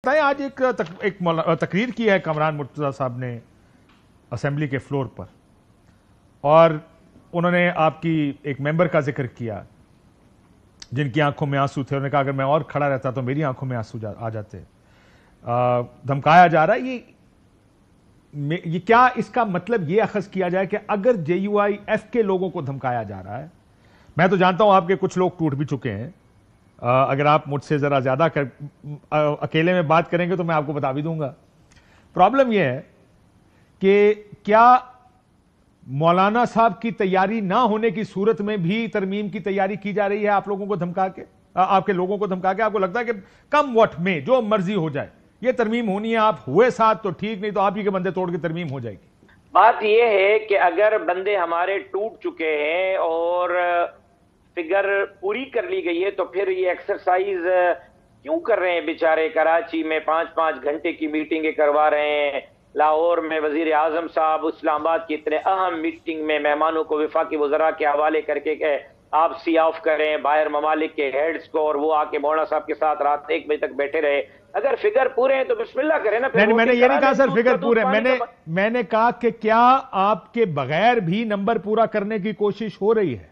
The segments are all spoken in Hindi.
बताएं, आज एक तकरीर की है कामरान मुर्तज़ा साहब ने असेंबली के फ्लोर पर, और उन्होंने आपकी एक मेंबर का जिक्र किया जिनकी आंखों में आंसू थे। उन्होंने कहा अगर मैं और खड़ा रहता तो मेरी आंखों में आंसू आ जाते। धमकाया जा रहा है। ये क्या इसका मतलब ये अखज़ किया जाए कि अगर JUIF के लोगों को धमकाया जा रहा है, मैं तो जानता हूं आपके कुछ लोग टूट भी चुके हैं, अगर आप मुझसे जरा ज्यादा अकेले में बात करेंगे तो मैं आपको बता भी दूंगा। प्रॉब्लम यह है कि क्या मौलाना साहब की तैयारी ना होने की सूरत में भी तरमीम की तैयारी की जा रही है आप लोगों को धमका के, आपके लोगों को धमका के? आपको लगता है कि कम वक्त में जो मर्जी हो जाए ये तरमीम होनी है, आप हुए साथ तो ठीक, नहीं तो आप ही के बंदे तोड़ के तरमीम हो जाएगी? बात यह है कि अगर बंदे हमारे टूट चुके हैं और फिगर पूरी कर ली गई है तो फिर ये एक्सरसाइज क्यों कर रहे हैं? बेचारे कराची में 5-5 घंटे की मीटिंगें करवा रहे हैं, लाहौर में वजीर आजम साहब इस्लामाबाद की इतने अहम मीटिंग में मेहमानों को वफाकी वज़रा के हवाले करके कहे आप सी ऑफ करें बाहर ममालिक के हेड्स को, और वो आके मौलाना साहब के साथ रात 1 बजे तक बैठे रहे। अगर फिगर पूरे हैं तो बिस्मिल्लाह करें ना। नहीं, मैंने ये नहीं कहा सर फिगर पूरे, मैंने कहा कि क्या आपके बगैर भी नंबर पूरा करने की कोशिश हो रही है?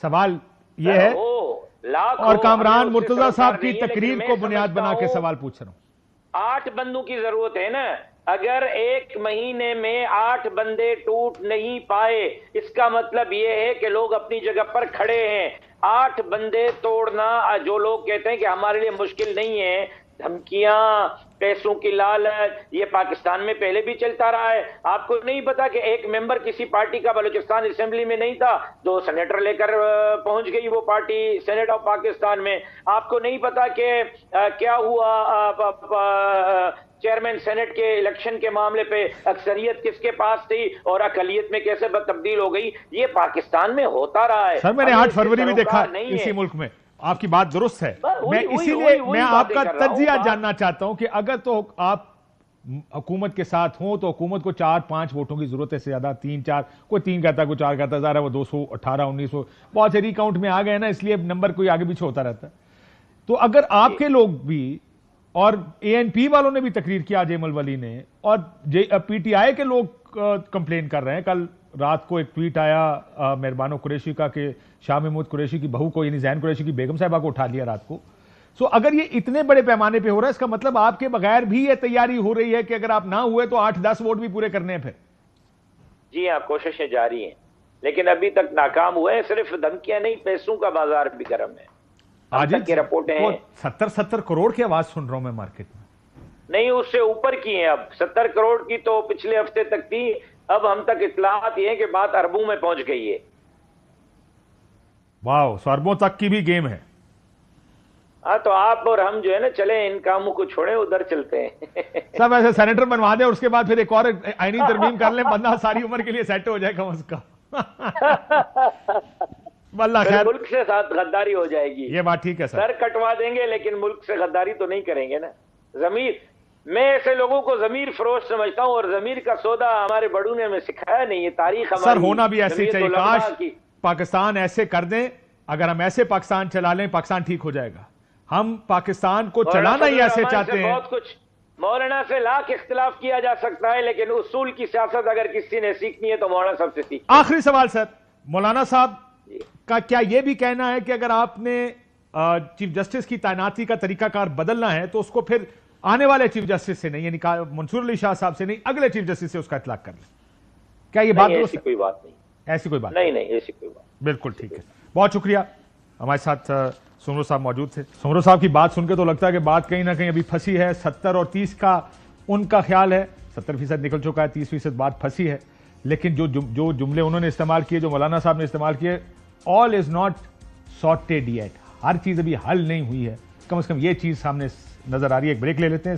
सवाल यह है, और कामरान मुर्तजा साहब की तकरीर को बुनियाद बना के सवाल पूछ रहा हूं। 8 बंदों की जरूरत है ना। अगर 1 महीने में 8 बंदे टूट नहीं पाए, इसका मतलब यह है कि लोग अपनी जगह पर खड़े हैं। 8 बंदे तोड़ना, जो लोग कहते हैं कि हमारे लिए मुश्किल नहीं है, धमकियां, पैसों की लालच, ये पाकिस्तान में पहले भी चलता रहा है। आपको नहीं पता कि एक मेंबर किसी पार्टी का बलूचिस्तान असेंबली में नहीं था, 2 सेनेटर लेकर पहुंच गई वो पार्टी सेनेट ऑफ पाकिस्तान में। आपको नहीं पता कि क्या हुआ चेयरमैन सेनेट के इलेक्शन के मामले पे अक्सरियत किसके पास थी और अकलियत में कैसे तब्दील हो गई? ये पाकिस्तान में होता रहा है। सर मैंने 8 फरवरी भी देखा इसी मुल्क में। आपकी बात दुरुस्त है, मैं इसीलिए मैं आपका तज्जिया जानना चाहता हूं कि अगर तो आप हुकूमत के साथ हों तो हुकूमत को 4-5 वोटों की जरूरत है, से ज्यादा 3-4, कोई 3 कहता कोई 4 कहता, ज़ाहिर है वो 218, 1900 बहुत से रिकाउंट में आ गए ना, इसलिए नंबर कोई आगे पीछे होता रहता है। तो अगर आपके लोग भी, और ANP वालों ने भी तकरीर किया, अजय वली ने, और PTI के लोग कंप्लेन कर रहे हैं। कल रात को एक ट्वीट आया मेहरबानो कुरैशी का कि शाह महमूद कुरैशी की बहू को, यानी जैन कुरैशी की बेगम साहिबा को उठा लिया रात को। सो अगर ये इतने बड़े पैमाने पे हो रहा है, इसका मतलब आपके बगैर भी ये तैयारी हो रही है कि अगर आप ना हुए तो 8-10 वोट भी पूरे करने हैं फिर? जी हाँ, कोशिशें जारी हैं, लेकिन अभी तक नाकाम हुए हैं। सिर्फ धमकियां नहीं, पैसों का बाजार भी गर्म है। आज की रिपोर्टें हैं 70 करोड़ की आवाज सुन रहा हूं मैं मार्केट में। नहीं, उससे ऊपर की है। अब 70 करोड़ की तो पिछले हफ्ते तक थी, अब हम तक इत्तलात ये है कि बात अरबों में पहुंच गई है। वाह, सो अरबों तक की भी गेम है। हाँ, तो आप और हम जो है ना, चले इन कामों को छोड़े, उधर चलते हैं। सब ऐसे सेनेटर बनवा दे और उसके बाद फिर एक और आईनी तरमीम कर ले, बंदा सारी उम्र के लिए सेट हो जाए कम से कम। वल्लाह खैर, मुल्क से साथ गद्दारी हो जाएगी। ये बात ठीक है सर कटवा देंगे लेकिन मुल्क से गद्दारी तो नहीं करेंगे ना। जमीर, मैं ऐसे लोगों को जमीर फरोश समझता हूं, और जमीर का सौदा हमारे बड़ों ने हमें सिखाया नहीं है। तारीख सर होना भी ऐसे चाहिए। काश पाकिस्तान ऐसे कर दें, अगर हम ऐसे पाकिस्तान चला लें, पाकिस्तान ठीक हो जाएगा। हम पाकिस्तान को चलाना ही ऐसे चाहते हैं। बहुत कुछ मौलाना से लाख इख्तिलाफ किया जा सकता है, लेकिन उसूल की सियासत अगर किसी ने सीखनी है तो मौलाना साहब से सीख। आखिरी सवाल सर, मौलाना साहब का क्या यह भी कहना है कि अगर आपने चीफ जस्टिस की तैनाती का तरीकाकार बदलना है तो उसको फिर आने वाले चीफ जस्टिस से नहीं, यानी मंसूर अली शाह साहब से नहीं, अगले चीफ जस्टिस से उसका इतलाक कर लें? क्या ये बात ऐसी कोई बात नहीं? ऐसी कोई बात नहीं, ऐसी कोई बात। बिल्कुल ठीक है, बहुत शुक्रिया। हमारे साथ सुमरो साहब मौजूद थे। सुमरो साहब की बात सुनकर तो लगता है कि बात कहीं ना कहीं अभी फंसी है। 70 और 30 का उनका ख्याल है, 70% निकल चुका है, 30% बात फंसी है। लेकिन जो जुमले उन्होंने इस्तेमाल किए, जो मौलाना साहब ने इस्तेमाल किए, all is not sorted yet. हर चीज अभी हल नहीं हुई है, कम से कम ये चीज सामने नजर आ रही है। एक ब्रेक ले लेते हैं।